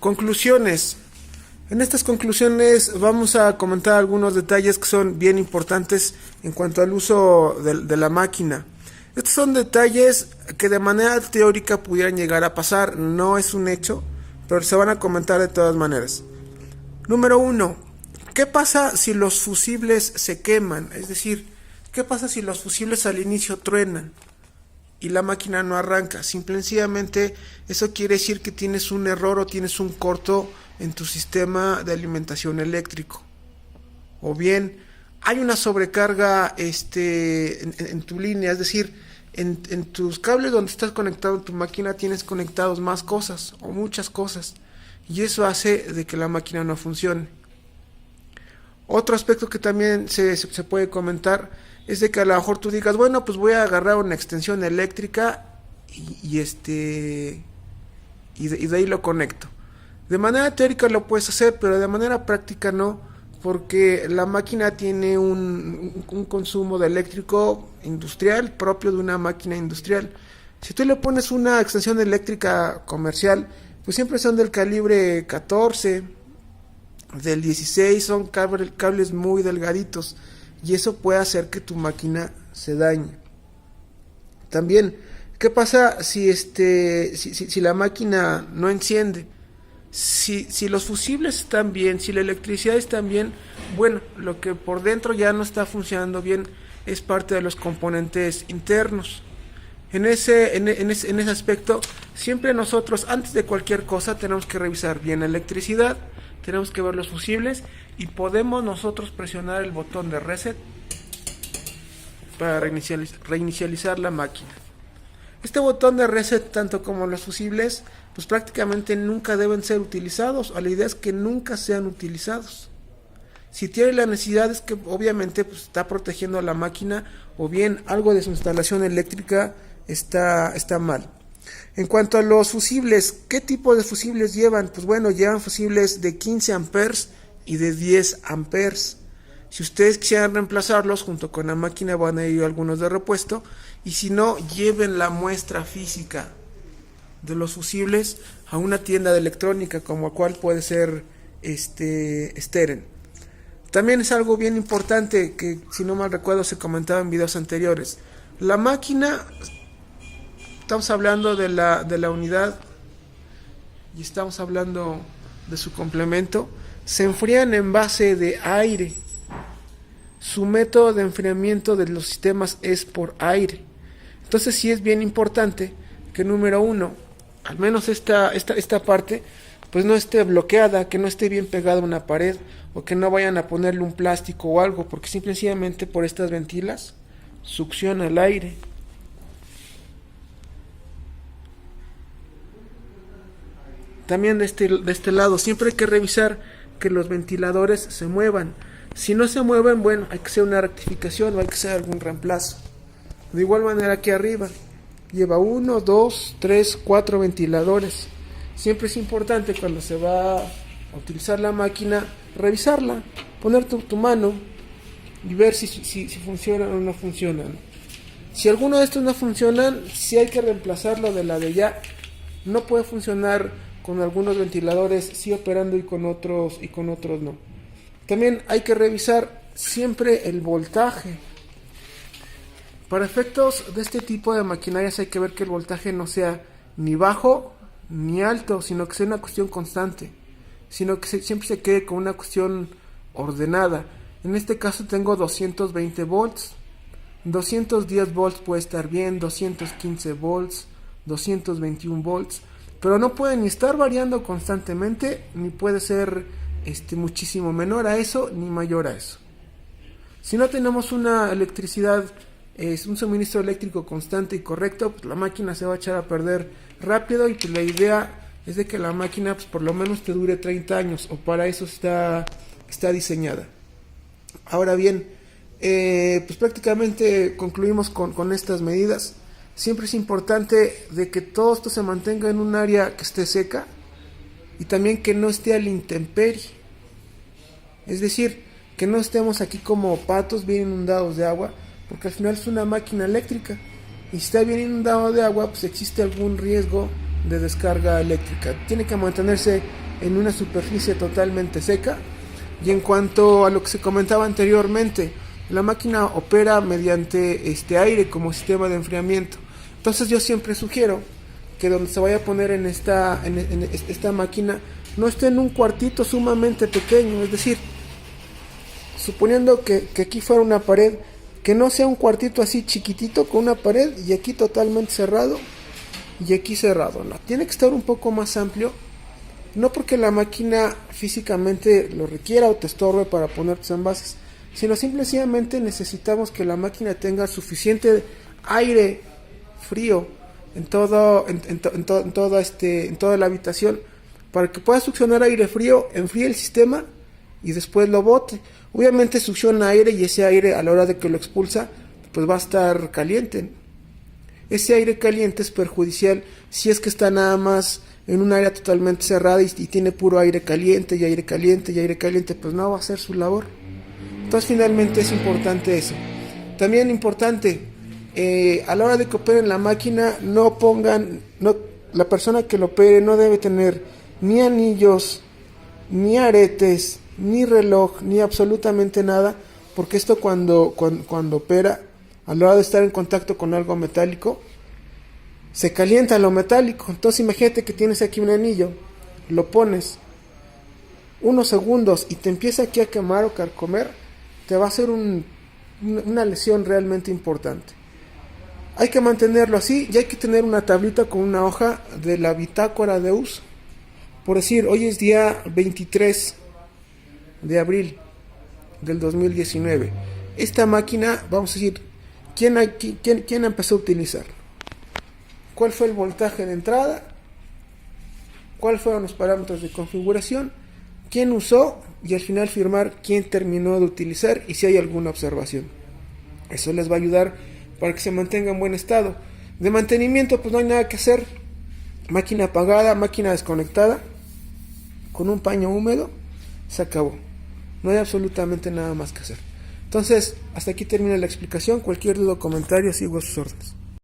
Conclusiones. En estas conclusiones vamos a comentar algunos detalles que son bien importantes en cuanto al uso de la máquina. Estos son detalles que de manera teórica pudieran llegar a pasar, no es un hecho, pero se van a comentar de todas maneras. Número 1. ¿Qué pasa si los fusibles se queman? Es decir, ¿qué pasa si los fusibles al inicio truenan y la máquina no arranca? Simplemente eso quiere decir que tienes un error o tienes un corto en tu sistema de alimentación eléctrico. O bien hay una sobrecarga en tu línea, es decir, en tus cables donde estás conectado en tu máquina tienes conectados más cosas o muchas cosas. Y eso hace de que la máquina no funcione. Otro aspecto que también se puede comentar es de que a lo mejor tú digas, bueno, pues voy a agarrar una extensión eléctrica y de ahí lo conecto. De manera teórica lo puedes hacer, pero de manera práctica no, porque la máquina tiene un consumo de eléctrico industrial propio de una máquina industrial. Si tú le pones una extensión eléctrica comercial, pues siempre son del calibre 14, del 16, son cables muy delgaditos y eso puede hacer que tu máquina se dañe. También, ¿qué pasa si la máquina no enciende? Si los fusibles están bien, si la electricidad está bien, bueno, lo que por dentro ya no está funcionando bien es parte de los componentes internos. En ese aspecto, siempre nosotros, antes de cualquier cosa, tenemos que revisar bien la electricidad, tenemos que ver los fusibles y podemos nosotros presionar el botón de reset para reinicializar la máquina. Este botón de reset, tanto como los fusibles, pues prácticamente nunca deben ser utilizados, o la idea es que nunca sean utilizados. Si tiene la necesidad es que obviamente pues, está protegiendo a la máquina o bien algo de su instalación eléctrica está mal. En cuanto a los fusibles, ¿qué tipo de fusibles llevan? Pues bueno, llevan fusibles de 15 amperes y de 10 amperes. Si ustedes quisieran reemplazarlos junto con la máquina van a ir algunos de repuesto y si no, lleven la muestra física de los fusibles a una tienda de electrónica como cual puede ser Steren. También es algo bien importante que si no mal recuerdo se comentaba en videos anteriores. La máquina, estamos hablando de la unidad y estamos hablando de su complemento, se enfrían en base de aire. Su método de enfriamiento de los sistemas es por aire. Entonces sí es bien importante que número 1, al menos esta parte, pues no esté bloqueada, que no esté bien pegada a una pared o que no vayan a ponerle un plástico o algo, porque simplemente por estas ventilas succiona el aire. También de este lado siempre hay que revisar que los ventiladores se muevan. Si no se mueven, bueno, hay que hacer una rectificación o hay que hacer algún reemplazo. De igual manera aquí arriba, lleva 1, 2, 3, 4 ventiladores. Siempre es importante cuando se va a utilizar la máquina, revisarla, poner tu mano y ver si funcionan o no funcionan. Si alguno de estos no funcionan, sí hay que reemplazarlo de la de ya. No puede funcionar con algunos ventiladores sí operando y con otros no. También hay que revisar siempre el voltaje. Para efectos de este tipo de maquinarias hay que ver que el voltaje no sea ni bajo ni alto, sino que sea una cuestión constante, sino que siempre se quede con una cuestión ordenada. En este caso tengo 220 volts, 210 volts puede estar bien, 215 volts, 221 volts, pero no puede ni estar variando constantemente, ni puede ser muchísimo menor a eso, ni mayor a eso. Si no tenemos una electricidad, un suministro eléctrico constante y correcto, pues la máquina se va a echar a perder rápido y pues la idea es de que la máquina pues por lo menos te dure 30 años o para eso está diseñada. Ahora bien, pues prácticamente concluimos con estas medidas. Siempre es importante de que todo esto se mantenga en un área que esté seca y también que no esté a la intemperie. Es decir, que no estemos aquí como patos bien inundados de agua, porque al final es una máquina eléctrica y si está bien inundado de agua, pues existe algún riesgo de descarga eléctrica. Tiene que mantenerse en una superficie totalmente seca. Y en cuanto a lo que se comentaba anteriormente, la máquina opera mediante aire como sistema de enfriamiento. Entonces yo siempre sugiero que donde se vaya a poner en esta máquina no esté en un cuartito sumamente pequeño, es decir, suponiendo que aquí fuera una pared, que no sea un cuartito así chiquitito con una pared y aquí totalmente cerrado y aquí cerrado, no, tiene que estar un poco más amplio, no porque la máquina físicamente lo requiera o te estorbe para poner tus envases, sino simplemente necesitamos que la máquina tenga suficiente aire frío en toda la habitación para que pueda succionar aire frío, enfríe el sistema y después lo bote. Obviamente succiona aire y ese aire a la hora de que lo expulsa pues va a estar caliente. Ese aire caliente es perjudicial si es que está nada más en un área totalmente cerrada y tiene puro aire caliente y aire caliente y aire caliente, pues no va a hacer su labor. Entonces finalmente es importante eso. También importante, a la hora de que operen la máquina, la persona que lo opere no debe tener ni anillos, ni aretes, ni reloj, ni absolutamente nada, porque esto cuando opera, a la hora de estar en contacto con algo metálico, se calienta lo metálico. Entonces imagínate que tienes aquí un anillo, lo pones unos segundos y te empieza aquí a quemar o carcomer, te va a hacer una lesión realmente importante. Hay que mantenerlo así y hay que tener una tablita con una hoja de la bitácora de uso. Por decir, hoy es día 23 de abril del 2019. Esta máquina, vamos a decir, ¿quién empezó a utilizar? ¿Cuál fue el voltaje de entrada? ¿Cuáles fueron los parámetros de configuración? ¿Quién usó? Y al final firmar quién terminó de utilizar y si hay alguna observación. Eso les va a ayudar para que se mantenga en buen estado. De mantenimiento pues no hay nada que hacer. Máquina apagada, máquina desconectada, con un paño húmedo, se acabó. No hay absolutamente nada más que hacer. Entonces, hasta aquí termina la explicación. Cualquier duda o comentario, sigo a sus órdenes.